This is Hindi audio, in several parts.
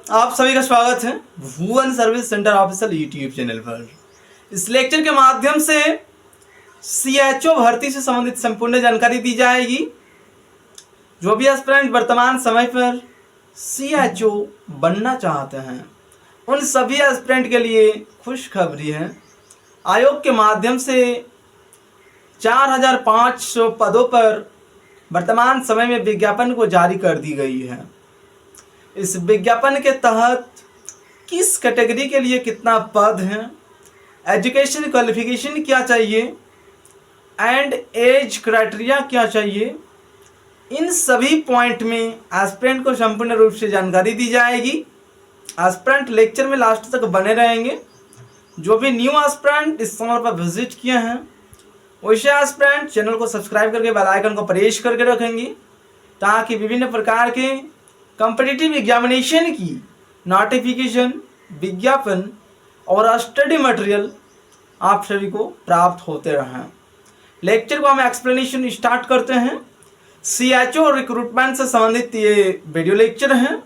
आप सभी का स्वागत है Bhuvan service centre official YouTube channel पर। इस लेक्चर के माध्यम से सीएचओ भर्ती से संबंधित संपूर्ण जानकारी दी जाएगी। जो भी एस्पिरेंट वर्तमान समय पर सीएचओ बनना चाहते हैं उन सभी एस्पिरेंट के लिए खुशखबरी है। आयोग के माध्यम से 4500 पदों पर वर्तमान समय में विज्ञापन को जारी कर दी गई है। इस विज्ञापन के तहत किस कैटेगरी के लिए कितना पद है, एजुकेशन क्वालिफिकेशन क्या चाहिए एंड एज क्राइटेरिया क्या चाहिए, इन सभी पॉइंट में एस्पिरेंट को संपूर्ण रूप से जानकारी दी जाएगी। एस्पिरेंट लेक्चर में लास्ट तक बने रहेंगे। जो भी न्यू एस्पिरेंट इस चैनल पर विजिट किए हैं वैसे एस्पिरेंट चैनल को सब्सक्राइब करके बेल आइकन को प्रेस करके रखेंगे ताकि विभिन्न प्रकार के कॉम्पिटिटिव एग्जामिनेशन की नोटिफिकेशन, विज्ञापन और स्टडी मटेरियल आप सभी को प्राप्त होते रहें। लेक्चर को हम एक्सप्लेनेशन स्टार्ट करते हैं। सीएचओ रिक्रूटमेंट से संबंधित ये वीडियो लेक्चर है।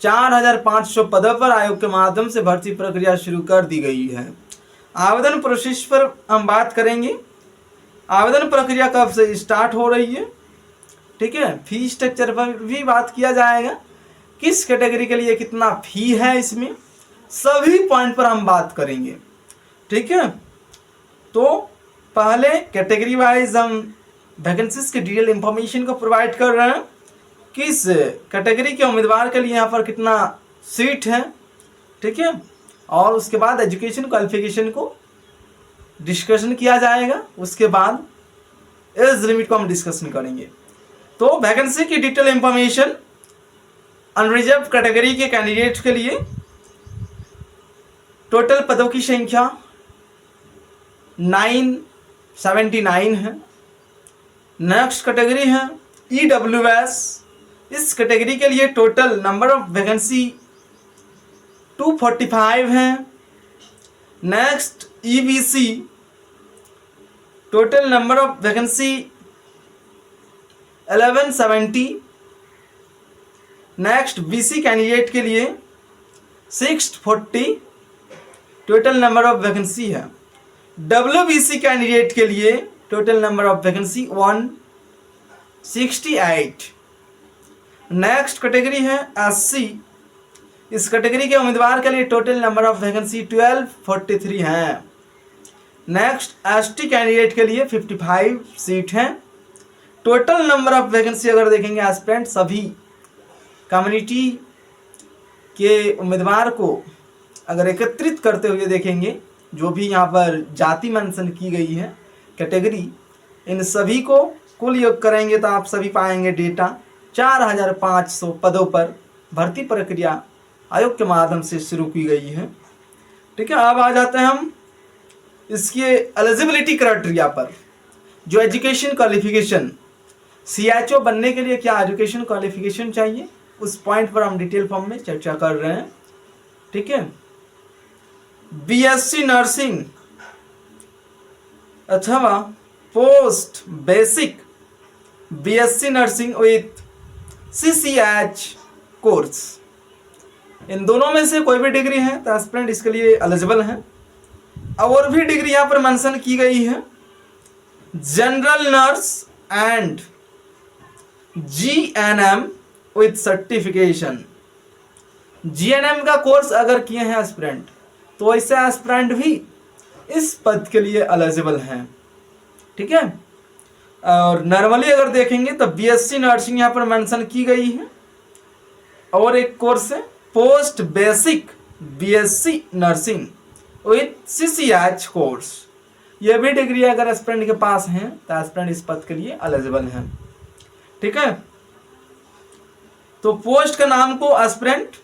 4500 पदों पर आयोग के माध्यम से भर्ती प्रक्रिया शुरू कर दी गई है। आवेदन प्रोसेस पर हम बात करेंगे। आवेदन प्रक्रिया कब से स्टार्ट हो रही है, ठीक है। फी स्ट्रक्चर पर भी बात किया जाएगा, किस कैटेगरी के लिए कितना फी है, इसमें सभी पॉइंट पर हम बात करेंगे, ठीक है। तो पहले कैटेगरी वाइज हम वैकेंसीज के डिटेल इंफॉर्मेशन को प्रोवाइड कर रहे हैं। किस कैटेगरी के उम्मीदवार के लिए यहाँ पर कितना सीट है, ठीक है। और उसके बाद एजुकेशन क्वालिफिकेशन को डिस्कशन किया जाएगा। उसके बाद एज लिमिट को हम डिस्कशन करेंगे। तो वैकेंसी की डिटेल इंफॉर्मेशन, अनरिजर्व कैटेगरी के कैंडिडेट के लिए टोटल पदों की संख्या 979 है। नेक्स्ट कैटेगरी है ईडब्ल्यूएस। इस कैटेगरी के लिए टोटल नंबर ऑफ वैकेंसी 245 है। Next EBC, total number of vacancy 1170। Next BC candidate के लिए 640 टोटल नंबर ऑफ वैकेंसी है। डब्ल्यूबीसी कैंडिडेट के लिए total number of vacancy 168। Next category है एससी। इस कैटेगरी के उम्मीदवार के लिए टोटल नंबर ऑफ वैकेंसी 1243 है। नेक्स्ट एसटी कैंडिडेट के लिए 55 सीट हैं। टोटल नंबर ऑफ वैकेंसी अगर देखेंगे एस्पिरेंट सभी कम्युनिटी के उम्मीदवार को अगर एकत्रित करते हुए देखेंगे, जो भी यहाँ पर जाति मेंशन की गई है कैटेगरी, इन सभी को कुल योग करेंगे तो आप सभी पाएंगे डेटा 4500 पदों पर भर्ती प्रक्रिया आयोग के माध्यम से शुरू की गई है, ठीक है। अब आ जाते हैं हम इसके एलिजिबिलिटी क्राइटेरिया पर। जो एजुकेशन क्वालिफिकेशन, सीएचओ बनने के लिए क्या एजुकेशन क्वालिफिकेशन चाहिए, उस पॉइंट पर हम डिटेल फॉर्म में चर्चा कर रहे हैं, ठीक है। बीएससी नर्सिंग अथवा post basic BSc nursing with CCH course, इन दोनों में से कोई भी डिग्री है तो एस्पिरेंट इसके लिए एलिजिबल है। और भी डिग्री यहाँ पर मेंशन की गई है, general nurse and GNM with certification. GNM का कोर्स अगर किए हैं एस्पिरेंट तो ऐसे एस्पिरेंट भी इस पद के लिए एलिजिबल हैं, ठीक है। और नॉर्मली अगर देखेंगे तो बीएससी नर्सिंग यहाँ पर मेंशन की गई है। और एक कोर्स है post basic BSc nursing with CCH course. यह भी डिग्री अगर एस्पिरेंट के पास हैं तो एस्पिरेंट इस पद के लिए एलिजिबल हैं, ठीक है। तो पोस्ट का नाम को aspirant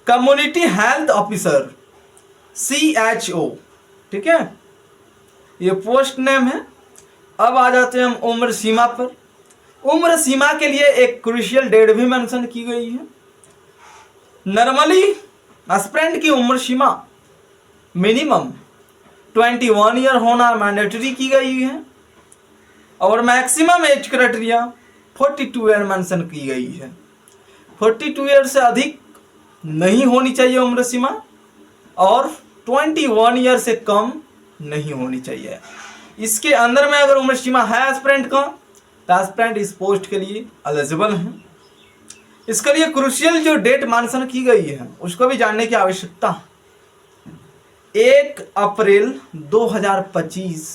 community health officer CHO, ठीक है, ये पोस्ट नेम है। अब आ जाते हैं हम उम्र सीमा पर। उम्र सीमा के लिए एक क्रूशियल डेट भी मेंशन की गई है। नॉर्मली एस्पिरेंट की उम्र सीमा मिनिमम 21 ईयर होना मैंडेटरी की गई है और maximum age criteria 42 year mention की गई है। 42 ईयर से अधिक नहीं होनी चाहिए उम्र सीमा, और 21 ईयर से कम नहीं होनी चाहिए। इसके अंदर में अगर उम्र सीमा है एस्पिरेंट का, तो एस्पिरेंट इस पोस्ट के लिए एलिजिबल है। इसके लिए क्रूशियल जो डेट मेंशन की गई है उसको भी जानने की आवश्यकता है। 1 अप्रैल 2025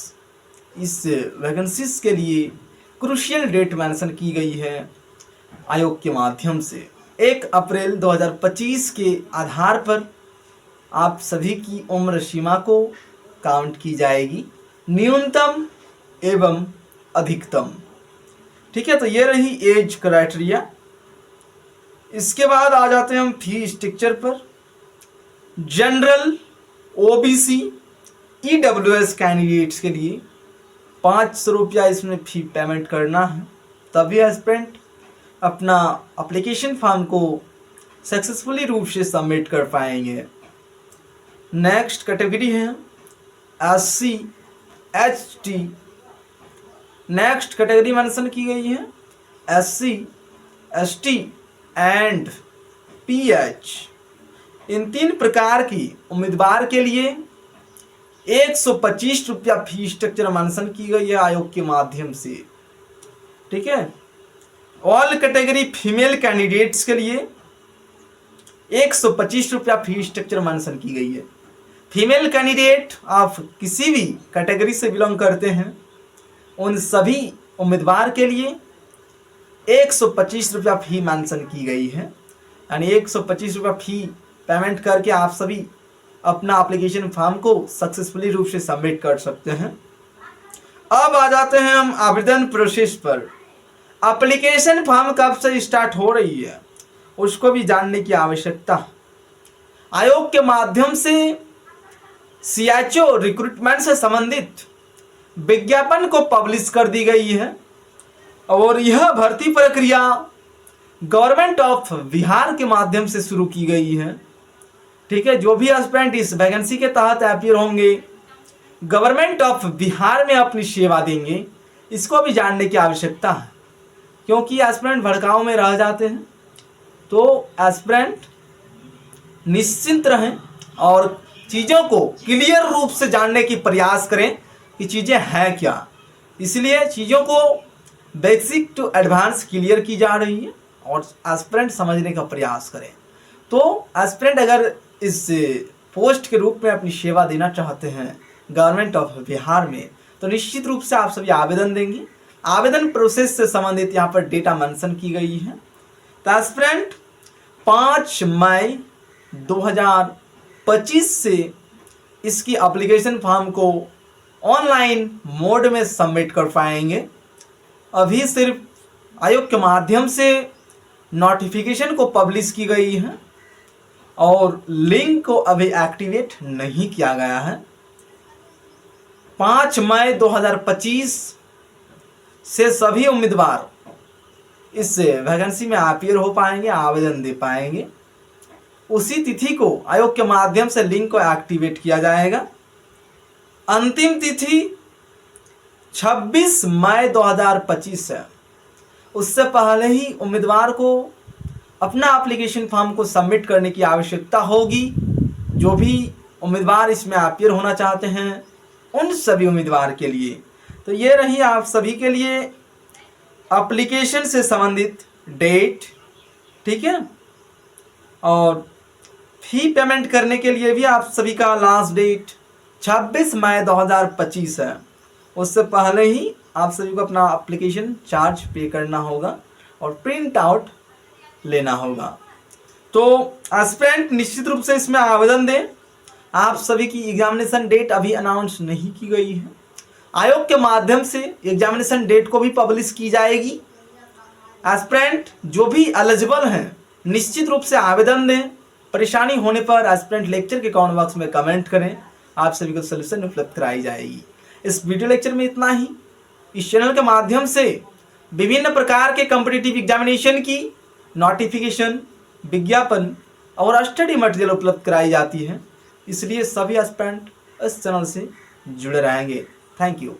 इस वैकेंसीज के लिए क्रूशियल डेट मेंशन की गई है आयोग के माध्यम से। 1 अप्रैल 2025 के आधार पर आप सभी की उम्र सीमा को काउंट की जाएगी, न्यूनतम एवं अधिकतम। ठीक है, तो ये रही एज क्राइटेरिया। इसके बाद आ जाते हैं हम फी स्ट्रक्चर पर। जनरल, ओबीसी, ईडब्ल्यूएस कैंडिडेट्स के लिए 500 रुपया इसमें फी पेमेंट करना है, तभी एस्पिरेंट अपना एप्लीकेशन फॉर्म को सक्सेसफुली रूप से सबमिट कर पाएंगे। नेक्स्ट कैटेगरी है SC, ST. Next category mention की गई है एससी, एसटी एंड पीएच। इन 3 प्रकार की उम्मीदवार के लिए 125 रुपया फी स्ट्रक्चर मेंशन की गई है आयोग के माध्यम से। ठीक है, ऑल कैटेगरी फीमेल कैंडिडेट्स के लिए 125 रुपया फी स्ट्रक्चर मेंशन की गई है। फीमेल कैंडिडेट आप किसी भी कैटेगरी से बिलोंग करते हैं, उन सभी उम्मीदवार के लिए 125 रुपया फी मेंशन की गई है। यानी 125 रुपया फी पेमेंट करके आप सभी अपना एप्लीकेशन फॉर्म को सक्सेसफुली रूप से सबमिट कर सकते हैं। अब आ जाते हैं हम आवेदन प्रोसेस पर। एप्लीकेशन फॉर्म कब से स्टार्ट हो रही है उसको भी जानने की आवश्यकता। आयोग के माध्यम से सीएचओ रिक्रूटमेंट से संबंधित विज्ञापन को पब्लिश कर दी गई है, और यह भर्ती प्रक्रिया गवर्नमेंट ऑफ बिहार के माध्यम से शुरू की गई है। ठीक है, जो भी एस्पिरेंट इस वैकेंसी के तहत अपीयर होंगे, गवर्नमेंट ऑफ बिहार में अपनी सेवा देंगे, इसको भी जानने की आवश्यकता है। क्योंकि एस्पिरेंट भड़काऊ में रह जाते हैं, तो एस्पिरेंट निश्चिंत रहें और चीज़ों को क्लियर रूप से जानने की प्रयास करें कि चीज़ें हैं क्या। इसलिए चीज़ों को बेसिक टू एडवांस क्लियर की जा रही है और एस्पिरेंट समझने का प्रयास करें। तो एस्पिरेंट अगर इस पोस्ट के रूप में अपनी सेवा देना चाहते हैं गवर्नमेंट ऑफ बिहार में, तो निश्चित रूप से आप सभी आवेदन देंगे। आवेदन प्रोसेस से संबंधित यहाँ पर डेटा मेंशन की गई है। तो एस्पिरेंट 5 मई 2025 से इसकी एप्लीकेशन फॉर्म को ऑनलाइन मोड में सबमिट कर पाएंगे। अभी सिर्फ आयोग के माध्यम से नोटिफिकेशन को पब्लिश की गई है और लिंक को अभी एक्टिवेट नहीं किया गया है। 5 मई 2025 से सभी उम्मीदवार इस वैकेंसी में अपीयर हो पाएंगे, आवेदन दे पाएंगे। उसी तिथि को आयोग के माध्यम से लिंक को एक्टिवेट किया जाएगा। अंतिम तिथि 26 मई 2025 है। उससे पहले ही उम्मीदवार को अपना एप्लीकेशन फॉर्म को सबमिट करने की आवश्यकता होगी। जो भी उम्मीदवार इसमें अपीयर होना चाहते हैं उन सभी उम्मीदवार के लिए। तो ये रही आप सभी के लिए एप्लीकेशन से संबंधित डेट। ठीक है, और फी पेमेंट करने के लिए भी आप सभी का लास्ट डेट 26 मई 2025 है। उससे पहले ही आप सभी को अपना एप्लीकेशन चार्ज पे करना होगा और प्रिंट आउट लेना होगा। तो एस्पिरेंट निश्चित रूप से इसमें आवेदन दें। आप सभी की एग्जामिनेशन डेट अभी अनाउंस नहीं की गई है। आयोग के माध्यम से एग्जामिनेशन डेट को भी पब्लिश की जाएगी। एस्पिरेंट जो भी एलिजिबल हैं निश्चित रूप से आवेदन दें। परेशानी होने पर एस्पिरेंट लेक्चर के कमेंट बॉक्स में कमेंट करें, आप सभी को सलूशन उपलब्ध कराई जाएगी। इस वीडियो लेक्चर में इतना ही। इस चैनल के माध्यम से विभिन्न प्रकार के कॉम्पिटिटिव एग्जामिनेशन की नोटिफिकेशन, विज्ञापन और स्टडी मटेरियल उपलब्ध कराई जाती है। इसलिए सभी एस्पिरेंट इस चैनल से जुड़े रहेंगे। Thank you.